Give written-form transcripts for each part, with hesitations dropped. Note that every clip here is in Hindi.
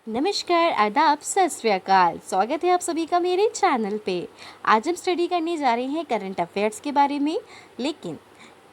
नमस्कार, आदाब, सत श्री अकाल। स्वागत है आप सभी का मेरे चैनल पे। आज हम स्टडी करने जा रहे हैं करंट अफेयर्स के बारे में। लेकिन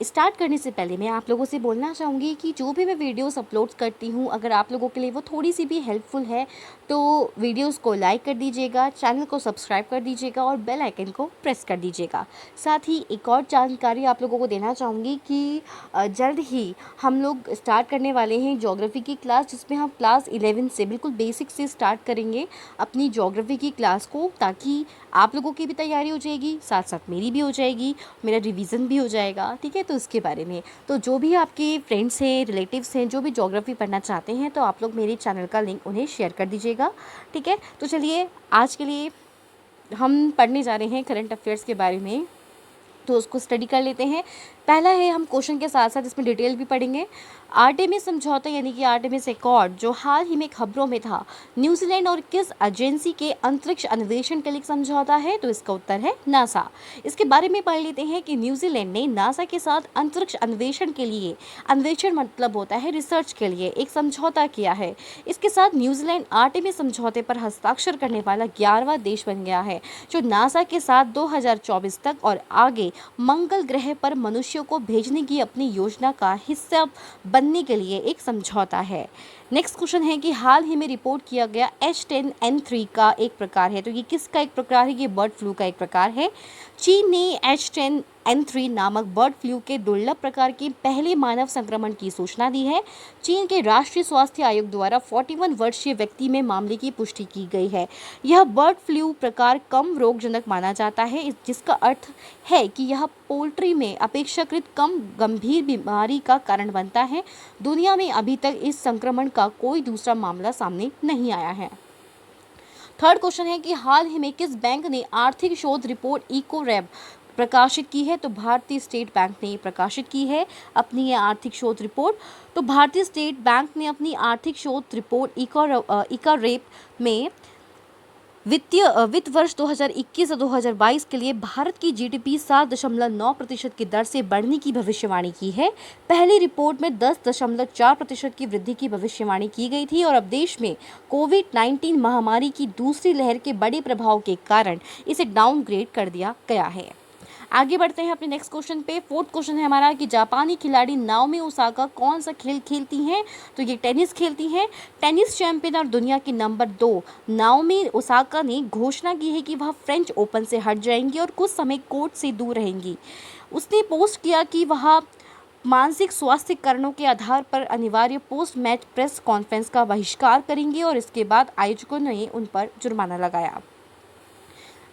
स्टार्ट करने से पहले मैं आप लोगों से बोलना चाहूँगी कि जो भी मैं वीडियोस अपलोड करती हूँ, अगर आप लोगों के लिए वो थोड़ी सी भी हेल्पफुल है तो वीडियोस को लाइक कर दीजिएगा, चैनल को सब्सक्राइब कर दीजिएगा और बेल आइकन को प्रेस कर दीजिएगा। साथ ही एक और जानकारी आप लोगों को देना चाहूँगी कि जल्द ही हम लोग स्टार्ट करने वाले हैं ज्योग्राफी की क्लास, जिसमें हम क्लास 11 से बिल्कुल बेसिक से स्टार्ट करेंगे अपनी ज्योग्राफी की क्लास को, ताकि आप लोगों की भी तैयारी हो जाएगी, साथ साथ मेरी भी हो जाएगी, मेरा रिवीजन भी हो जाएगा। ठीक है, तो इसके बारे में तो जो भी आपके फ्रेंड्स हैं, रिलेटिव्स हैं, जो भी ज्योग्राफी पढ़ना चाहते हैं, तो आप लोग मेरे चैनल का लिंक उन्हें शेयर कर दीजिएगा। ठीक है, तो चलिए आज के लिए हम पढ़ने जा रहे हैं करंट अफेयर्स के बारे में, तो उसको स्टडी कर लेते हैं। पहला है, हम क्वेश्चन के साथ साथ इसमें डिटेल भी पढ़ेंगे। आर्टेमिस समझौता यानी कि आर्टेमिस एकॉर्ड जो हाल ही में खबरों में था, न्यूजीलैंड और किस एजेंसी के अंतरिक्ष अन्वेषण के लिए समझौता है? तो इसका उत्तर है नासा। इसके बारे में पढ़ लेते हैं कि न्यूजीलैंड ने नासा के साथ अंतरिक्ष अन्वेषण के लिए, अन्वेषण मतलब होता है रिसर्च के लिए, एक समझौता किया है। इसके साथ न्यूजीलैंड आर्टेमिस समझौते पर हस्ताक्षर करने वाला 11वां देश बन गया है, जो नासा के साथ 2024 तक और आगे मंगल ग्रह पर मनुष्यों को भेजने की अपनी योजना का हिस्सा बनने के लिए एक समझौता है। नेक्स्ट क्वेश्चन है कि हाल ही में रिपोर्ट किया गया H10N3 का एक प्रकार है, तो ये किसका एक प्रकार है? ये बर्ड फ्लू का एक प्रकार है। चीन ने H10N3 नामक बर्ड फ्लू के दुर्लभ प्रकार के पहले मानव संक्रमण की सूचना दी है। चीन के राष्ट्रीय स्वास्थ्य आयोग द्वारा 41 वर्षीय व्यक्ति में मामले की पुष्टि की गई है। यह बर्ड फ्लू प्रकार कम रोगजनक माना जाता है, जिसका अर्थ है कि यह पोल्ट्री में अपेक्षाकृत कम गंभीर बीमारी का कारण बनता है। दुनिया में अभी तक इस संक्रमण का कोई दूसरा मामला सामने नहीं आया है। थर्ड क्वेश्चन है कि हाल ही में किस बैंक ने आर्थिक शोध रिपोर्ट इकोरैब प्रकाशित की है? तो भारतीय स्टेट बैंक ने प्रकाशित की है अपनी ये आर्थिक शोध रिपोर्ट। तो भारतीय स्टेट बैंक ने अपनी आर्थिक शोध रिपोर्ट इकोरैब में वित्त वर्ष 2021 से 2022 के लिए भारत की जीडीपी 7.9% की दर से बढ़ने की भविष्यवाणी की है। पहली रिपोर्ट में 10.4% की वृद्धि की भविष्यवाणी की गई थी और अब देश में कोविड-19 महामारी की दूसरी लहर के बड़े प्रभाव के कारण इसे डाउनग्रेड कर दिया गया है। आगे बढ़ते हैं अपने नेक्स्ट क्वेश्चन पे। फोर्थ क्वेश्चन है हमारा कि जापानी खिलाड़ी नाओमी ओसाका कौन सा खेल खेलती हैं? तो ये टेनिस खेलती हैं। टेनिस चैंपियन और दुनिया की नंबर 2 नाओमी ओसाका ने घोषणा की है कि वह फ्रेंच ओपन से हट जाएंगी और कुछ समय कोर्ट से दूर रहेंगी। उसने पोस्ट किया कि वह मानसिक स्वास्थ्य कारणों के आधार पर अनिवार्य पोस्ट मैच प्रेस कॉन्फ्रेंस का बहिष्कार करेंगे और इसके बाद आयोजकों ने उन पर जुर्माना लगाया।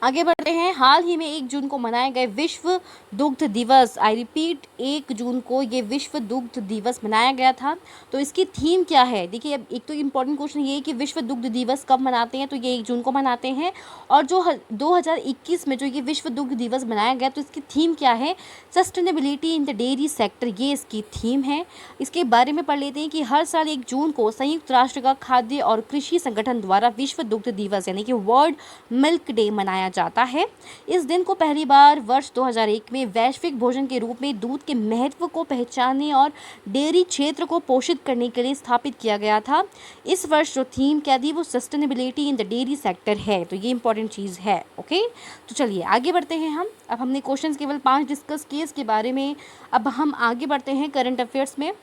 आगे बढ़ते हैं। हाल ही में 1 जून को मनाए गए विश्व दुग्ध दिवस, आई रिपीट 1 जून को ये विश्व दुग्ध दिवस मनाया गया था। तो इसकी थीम क्या है? देखिए, अब एक तो इम्पोर्टेंट क्वेश्चन ये है कि विश्व दुग्ध दिवस कब मनाते हैं? तो ये 1 जून को मनाते हैं। और जो 2021 में जो ये विश्व दुग्ध दिवस मनाया गया, तो इसकी थीम क्या है? Sustainability in the dairy sector, ये इसकी थीम है। इसके बारे में पढ़ लेते हैं कि हर साल 1 जून को संयुक्त राष्ट्र का खाद्य और कृषि संगठन द्वारा विश्व दुग्ध दिवस यानी कि वर्ल्ड मिल्क डे मनाया जाता है। इस दिन को पहली बार वर्ष 2001 में वैश्विक भोजन के रूप में दूध के महत्व को पहचानने और डेयरी क्षेत्र को पोषित करने के लिए स्थापित किया गया था। इस वर्ष जो थीम क्या थी वो sustainability in the dairy sector है, तो ये इंपॉर्टेंट चीज़ है। ओके, तो चलिए आगे बढ़ते हैं हम। अब हमने क्वेश्चंस केवल 5 डिस्कस किए इसके बारे में। अब हम आगे बढ़ते हैं करंट अफेयर्स में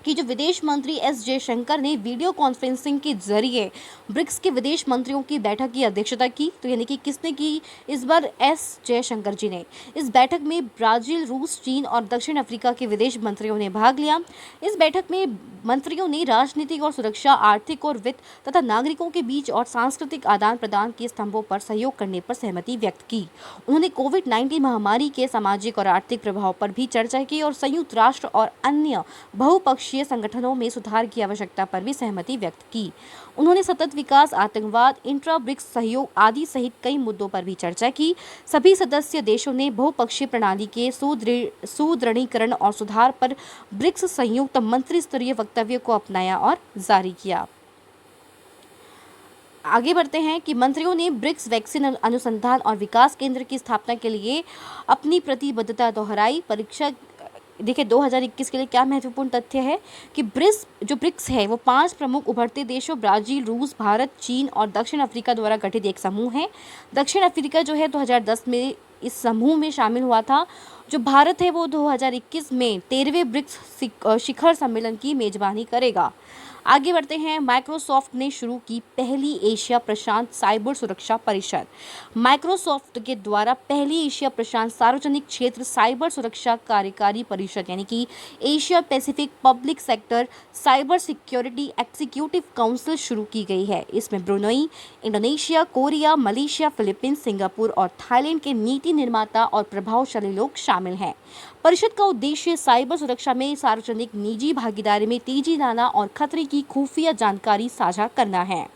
कि जो विदेश मंत्री एस जयशंकर ने वीडियो कॉन्फ्रेंसिंग के जरिए ब्रिक्स के विदेश मंत्रियों की बैठक की अध्यक्षता की। तो यानी कि किसने की? इस बार एस जयशंकर जी ने। इस बैठक में ब्राजील, रूस, चीन और दक्षिण अफ्रीका के विदेश मंत्रियों ने भाग लिया। इस बैठक में मंत्रियों ने राजनीतिक और सुरक्षा, आर्थिक और वित्त तथा नागरिकों के बीच और सांस्कृतिक आदान प्रदान के स्तंभों पर सहयोग करने पर सहमति व्यक्त की। उन्होंने कोविड-19 महामारी के सामाजिक और आर्थिक प्रभाव पर भी चर्चा की और संयुक्त राष्ट्र और अन्य बहुपक्षीय संगठनों में सुधार की आवश्यकता पर भी सहमति व्यक्त की। उन्होंने सतत विकास, आतंकवाद, इंट्रा ब्रिक्स सहयोग आदि सहित कई मुद्दों पर भी चर्चा की। सभी सदस्य देशों ने बहुपक्षीय प्रणाली के सुदृढ़ीकरण और सुधार पर ब्रिक्स संयुक्त मंत्री स्तरीय वक्तव्य को अपनाया और जारी किया। आगे बढ़ते हैं कि मंत्रियों ने ब्रिक्स वैक्सीन अनुसंधान और विकास केंद्र की स्थापना के लिए अपनी प्रतिबद्धता दोहराई। देखिए 2021 के लिए क्या महत्वपूर्ण तथ्य है कि ब्रिक्स है वो 5 प्रमुख उभरते देशों ब्राज़ील, रूस, भारत, चीन और दक्षिण अफ्रीका द्वारा गठित एक समूह है। दक्षिण अफ्रीका जो है 2010 में इस समूह में शामिल हुआ था। जो भारत है वो 2021 में 13वें ब्रिक्स शिखर सम्मेलन की मेजबानी करेगा। आगे बढ़ते हैं। माइक्रोसॉफ्ट ने शुरू की पहली एशिया प्रशांत साइबर सुरक्षा परिषद। माइक्रोसॉफ्ट के द्वारा पहली एशिया प्रशांत सार्वजनिक क्षेत्र साइबर सुरक्षा कार्यकारी परिषद यानी कि Asia Pacific public sector cyber security executive council शुरू की गई है। इसमें Brunei, Indonesia, Korea, Malaysia, Philippines, Singapore और थाईलैंड के नीति निर्माता और प्रभावशाली लोग शामिल हैं। परिषद का उद्देश्य साइबर सुरक्षा में सार्वजनिक निजी भागीदारी में तेजी लाना और खतरे की खुफिया जानकारी साझा करना है।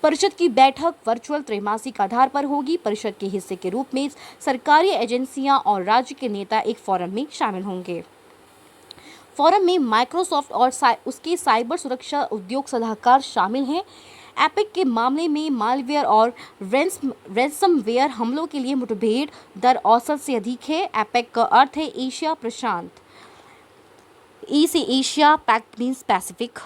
परिषद की बैठक वर्चुअल त्रैमासिक आधार पर होगी। परिषद के हिस्से के रूप में सरकारी एजेंसियां और राज्य के नेता एक फोरम में शामिल होंगे। फोरम में माइक्रोसॉफ्ट और उसके साइबर सुरक्षा उद्योग सलाहकार शामिल हैं। एपिक के मामले में मालवेयर और रैंसमवेयर हमलों के लिए मुठभेड़ दर औसत से अधिक है। एपिक का अर्थ है एशिया प्रशांत, ई से एशिया, पैक्ट मीन्स पैसिफिक।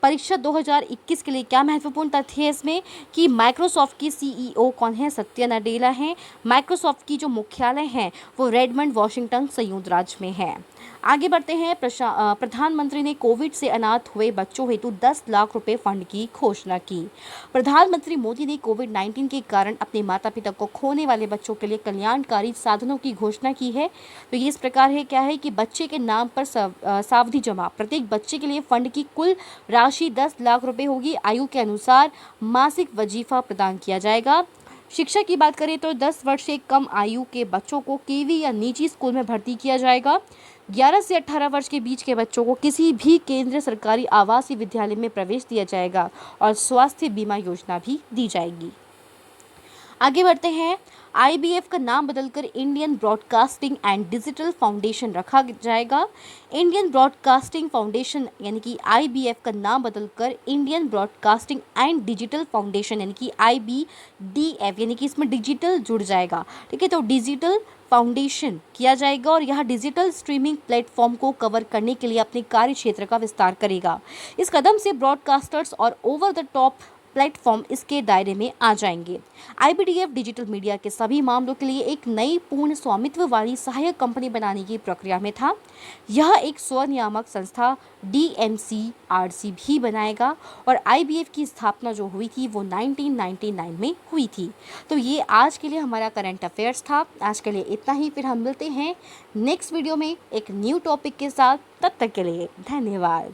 परीक्षा 2021 के लिए क्या महत्वपूर्ण तथ्य है इसमें कि माइक्रोसॉफ्ट की सीईओ कौन है? सत्या नाडेला हैं। माइक्रोसॉफ्ट की जो मुख्यालय है वो रेडमंड, वॉशिंगटन, संयुक्त राज्य में है। आगे बढ़ते हैं। प्रधानमंत्री ने कोविड से अनाथ हुए बच्चों हेतु 10 लाख रुपए फंड की घोषणा की। प्रधानमंत्री मोदी ने कोविड-19 के कारण अपने माता पिता को खोने वाले बच्चों के लिए कल्याणकारी साधनों की घोषणा की है। तो ये इस प्रकार है, क्या है कि बच्चे के नाम पर सावधि जमा, प्रत्येक बच्चे के लिए फंड की कुल राशि 10 लाख रुपए होगी। आयु के अनुसार मासिक वजीफा प्रदान किया जाएगा। शिक्षा की बात करें तो 10 वर्ष से कम आयु के बच्चों को केवी या निजी स्कूल में भर्ती किया जाएगा। 11 से 18 वर्ष के बीच के बच्चों को किसी भी केंद्रीय सरकारी आवासीय विद्यालय में प्रवेश दिया जाएगा और स्वास्थ्य बीमा योजना भी दी जाएगी। आगे बढ़ते हैं। आईबीएफ का नाम बदलकर Indian broadcasting and digital foundation रखा जाएगा। इंडियन ब्रॉडकास्टिंग फाउंडेशन यानी कि आईबीएफ का नाम बदलकर Indian broadcasting and digital foundation यानी कि आईबीडीएफ यानी कि इसमें डिजिटल जुड़ जाएगा। ठीक है, तो डिजिटल फाउंडेशन किया जाएगा और यह डिजिटल स्ट्रीमिंग प्लेटफॉर्म को कवर करने के लिए अपने कार्य क्षेत्र का विस्तार करेगा। इस कदम से ब्रॉडकास्टर्स और ओवर द टॉप प्लेटफॉर्म इसके दायरे में आ जाएंगे। आईबीडीएफ डिजिटल मीडिया के सभी मामलों के लिए एक नई पूर्ण स्वामित्व वाली सहायक कंपनी बनाने की प्रक्रिया में था। यह एक स्वनियामक संस्था डीएमसीआरसी भी बनाएगा और आईबीएफ की स्थापना जो हुई थी वो 1999 में हुई थी। तो ये आज के लिए हमारा करंट अफेयर्स था। आज के लिए इतना ही, फिर हम मिलते हैं नेक्स्ट वीडियो में एक न्यू टॉपिक के साथ। तब तक के लिए धन्यवाद।